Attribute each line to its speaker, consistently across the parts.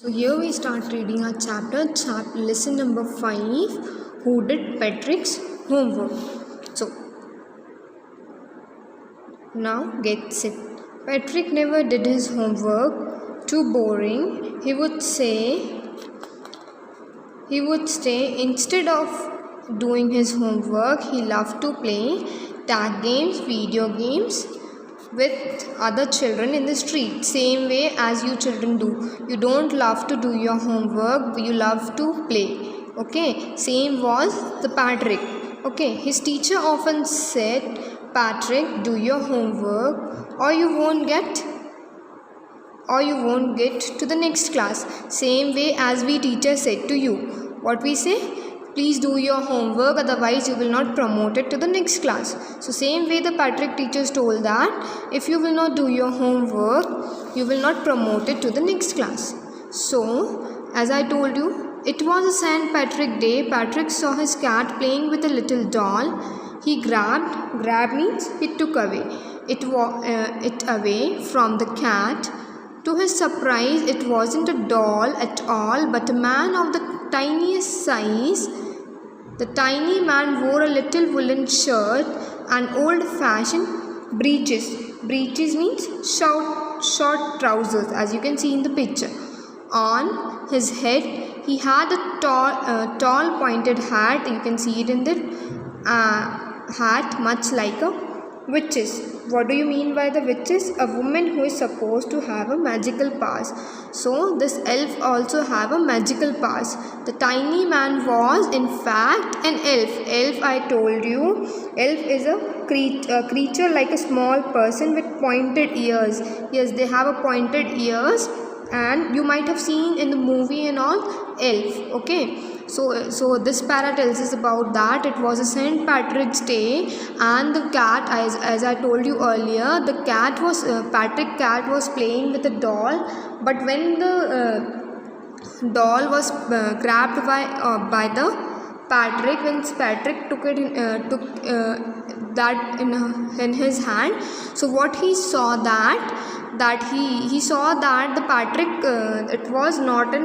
Speaker 1: So here we start reading our chapter lesson number 5, who did Patrick's homework. So now get set. Patrick never did his homework. Too boring, he would stay instead of doing his homework. He loved to play tag games, video games with other children in the street, same way as you children do. You don't love to do your homework, but you love to play. Okay, same was the Patrick. Okay, his teacher often said, Patrick, do your homework or you won't get to the next class. Same way as we teacher said to you. What we say? Please do your homework, otherwise you will not promote it to the next class. So same way the Patrick teachers told that if you will not do your homework, you will not promote it to the next class. So as I told you, it was a St. Patrick Day. Patrick saw his cat playing with a little doll. He grab means he took away it away from the cat. To his surprise, it wasn't a doll at all, but a man of the tiniest size. The tiny man wore a little woolen shirt and old-fashioned breeches. Breeches means short trousers, as you can see in the picture. On his head, he had a tall pointed hat. You can see it in the hat, much like a witch's. What do you mean by the witches? A woman who is supposed to have a magical powers. So this elf also have a magical powers. The tiny man was in fact an elf. Elf, I told you, elf is a creature like a small person with pointed ears. Yes, they have a pointed ears, and you might have seen in the movie and all elf. Okay. So this para tells us about that. It was a St. Patrick's Day, and the cat, as I told you earlier, the cat was Patrick cat was playing with a doll. But when the doll was grabbed by the Patrick, when Patrick took that in his hand, so what he saw that he saw that the Patrick it was not an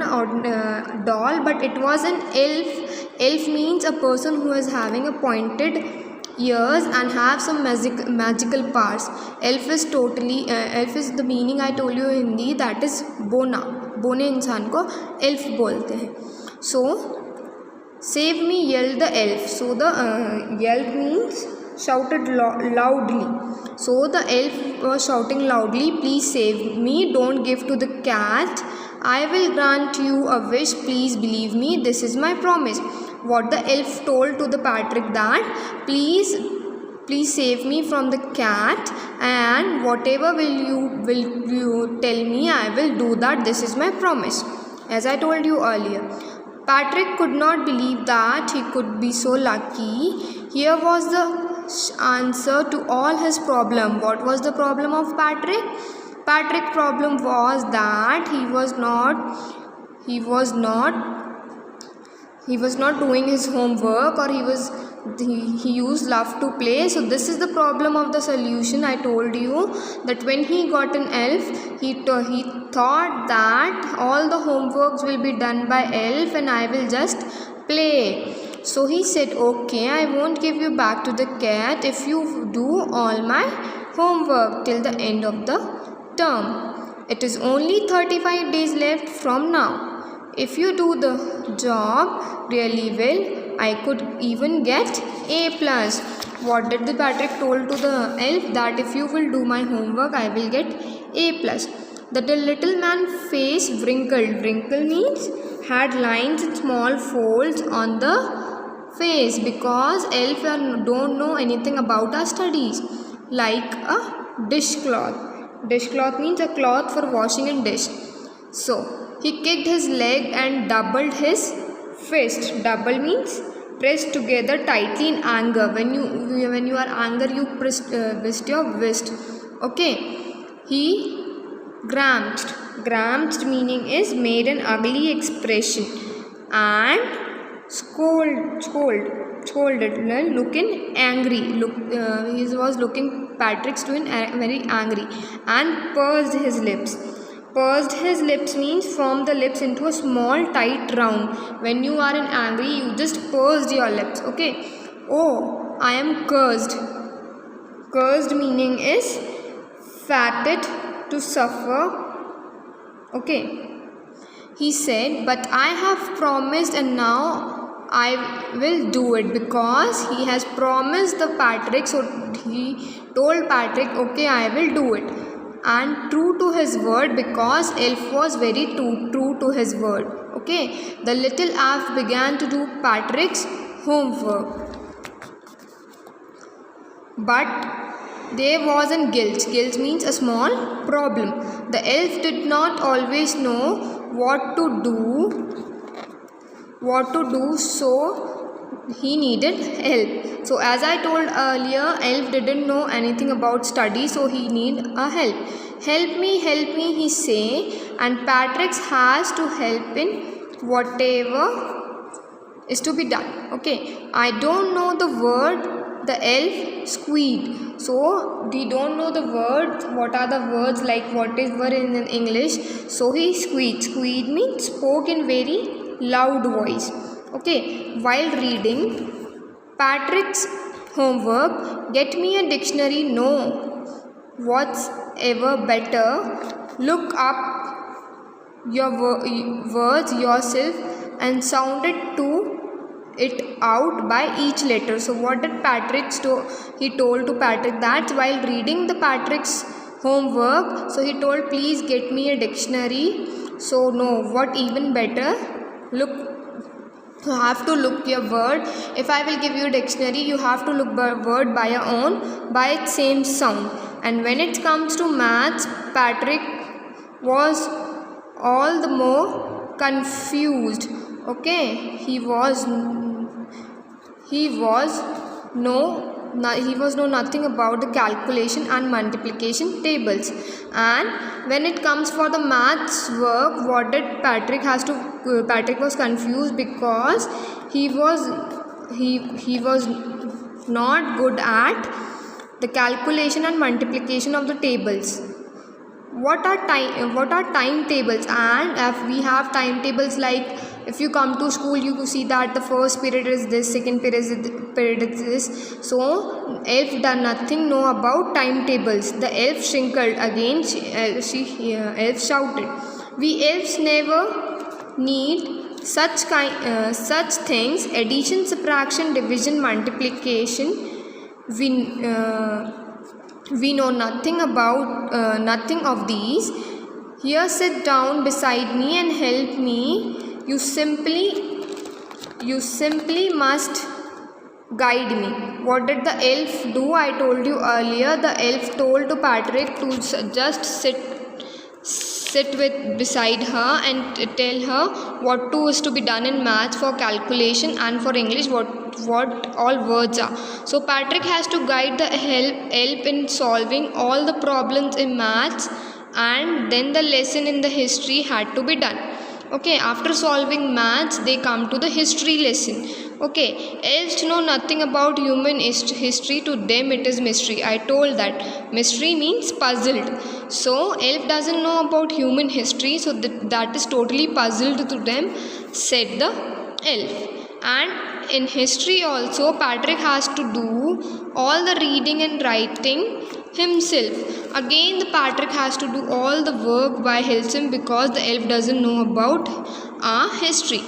Speaker 1: doll, but it was an elf. Elf means a person who is having a pointed ears and have some magical powers. Elf is the meaning I told you in Hindi, that is बोने इंसान को elf बोलते हैं. So save me, yelled the elf. So the yelled means shouted loudly. So the elf was shouting loudly, please save me, don't give to the cat. I will grant you a wish, please believe me, this is my promise. What the elf told to the Patrick that, please save me from the cat, and whatever will you tell me, I will do that, this is my promise. As I told you earlier, Patrick could not believe that he could be so lucky. Here was the answer to all his problem. What was the problem of Patrick? Patrick's problem was that he was not doing his homework, or he used love to play. So this is the problem of the solution. I told you that when he got an elf, he thought that all the homeworks will be done by elf and I will just play. So he said, okay, I won't give you back to the cat if you do all my homework till the end of the term. It is only 35 days left from now. If you do the job really well, I could even get A+. What did the Patrick told to the elf? That if you will do my homework, I will get A+. That the little man's face wrinkled. Wrinkle means had lines and small folds on the face, because elf don't know anything about our studies, like a dishcloth. Dishcloth means a cloth for washing and dish. So he kicked his leg and doubled his fist. Double means pressed together tightly in anger. When you are angry, you press your fist. Okay. He gramched meaning is made an ugly expression, and scolded, looking angry. He was looking Patrick's doing very angry, and pursed his lips. Pursed his lips means from the lips into a small tight round. When you are in angry, you just pursed your lips. Okay. Oh, I am cursed. Cursed meaning is fated to suffer. Okay. He said, but I have promised and now I will do it, because he has promised the Patrick. So he told Patrick, okay, I will do it. And true to his word, because Elf was very true to his word. Okay. The little elf began to do Patrick's homework. But there was a guilt. Guilt means a small problem. The elf did not always know what to do, so he needed help. So as I told earlier, elf didn't know anything about study, so he need a help. Help me, he say, and Patrick has to help in whatever is to be done. Okay, I don't know the word, the elf squeaked. So we don't know the words. What are the words, like what is word in English? So he squeaked. Squeaked means spoke in very loud voice. Okay. While reading Patrick's homework, get me a dictionary. No. What's ever better? Look up your words yourself and sound it out by each letter. So what did he told to Patrick that while reading the Patrick's homework, so he told, please get me a dictionary. So no, what even better, look, you have to look your word. If I will give you a dictionary, you have to look word by your own, by its same sound. And when it comes to maths, Patrick was all the more confused. Okay, he was know nothing about the calculation and multiplication tables. And when it comes for the maths work, what did Patrick was confused, because he was not good at the calculation and multiplication of the tables. What are timetables? And if we have timetables, like if you come to school, you see that the first period is this, second period is this. So elf done nothing know about timetables. The elf shrinkled again. Elf shouted, "We elves never need such things. Addition, subtraction, division, multiplication. We know nothing about nothing of these. Here, sit down beside me and help me. You simply must guide me." What did the elf do? I told you earlier. The elf told to Patrick to just sit beside her and tell her what is to be done in maths, for calculation, and for English what all words are. So Patrick has to guide the elf in solving all the problems in maths, and then the lesson in the history had to be done. Okay, after solving maths, they come to the history lesson. Okay, elves know nothing about human history. To them it is mystery. I told that mystery means puzzled. So elf doesn't know about human history, so that is totally puzzled to them, said the elf. And in history also, Patrick has to do all the reading and writing himself. Again, the Patrick has to do all the work by himself, because the elf doesn't know about our history,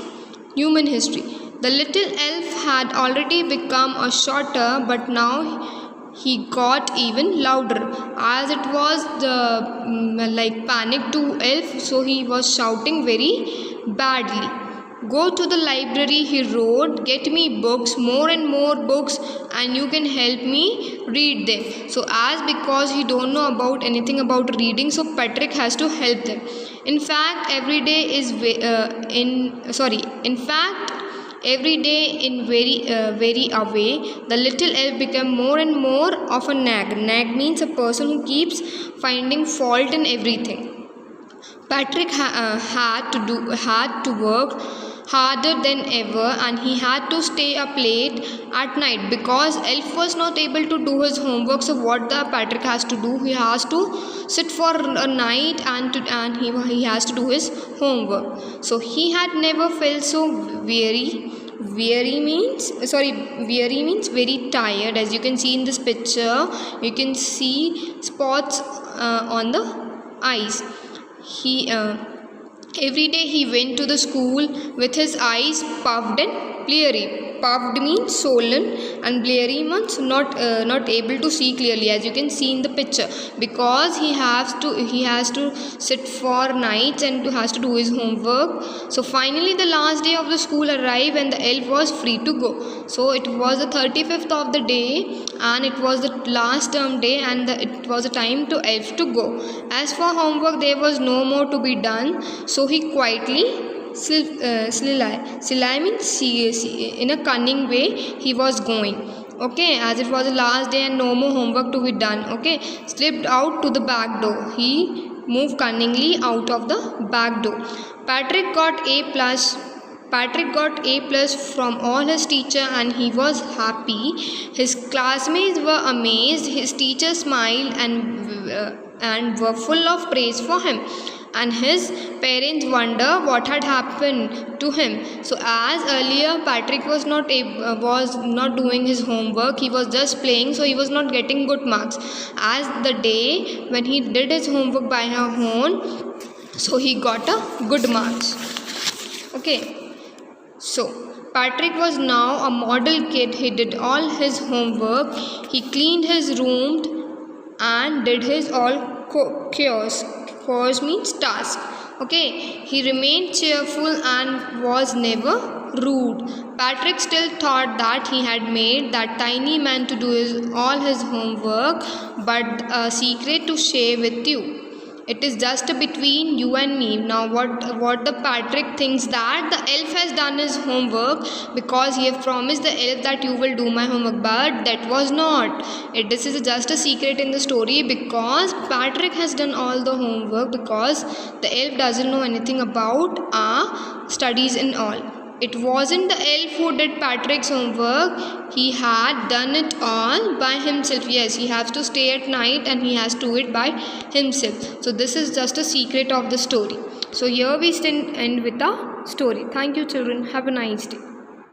Speaker 1: human history. The little elf had already become a shouter, but now he got even louder, as it was the panic to elf, so he was shouting very badly. "Go to the library," he wrote. "Get me books, more and more books, and you can help me read them." So as because he don't know about anything about reading, so Patrick has to help them. In fact, every day in very away, the little elf became more and more of a nag. Nag means a person who keeps finding fault in everything. Patrick had to work harder than ever, and he had to stay up late at night because Elf was not able to do his homework. So what the Patrick has to do, he has to sit for a night and he has to do his homework. So he had never felt so weary means very tired. As you can see in this picture, you can see spots on the eyes. He every day he went to the school with his eyes puffed and bleary. Puffed means swollen and bleary means not able to see clearly, as you can see in the picture, because he has to sit for nights and has to do his homework. So finally the last day of the school arrived and the elf was free to go. So it was the 35th of the day and it was the last term day, and it was the time to elf to go. As for homework, there was no more to be done, so he quietly Silai means in a cunning way he was going. Okay, as it was the last day and no more homework to be done. Okay, slipped out to the back door. He moved cunningly out of the back door. Patrick got A plus from all his teacher and he was happy. His classmates were amazed. His teacher smiled and were full of praise for him. And his parents wonder what had happened to him. So as earlier Patrick was not doing his homework, he was just playing, so he was not getting good marks. As the day when he did his homework by her own, so he got a good marks. Okay, so Patrick was now a model kid. He did all his homework, he cleaned his room and did his all chores. Chores means task. Okay, he remained cheerful and was never rude. Patrick still thought that he had made that tiny man to do all his homework, but a secret to share with you. It is just between you and me. Now what the Patrick thinks that the elf has done his homework because he have promised the elf that you will do my homework, but that was not. This is just a secret in the story because Patrick has done all the homework because the elf doesn't know anything about our studies and all. It wasn't the elf who did Patrick's homework. He had done it all by himself. Yes, he has to stay at night and he has to do it by himself. So this is just a secret of the story. So here we end with the story. Thank you children. Have a nice day.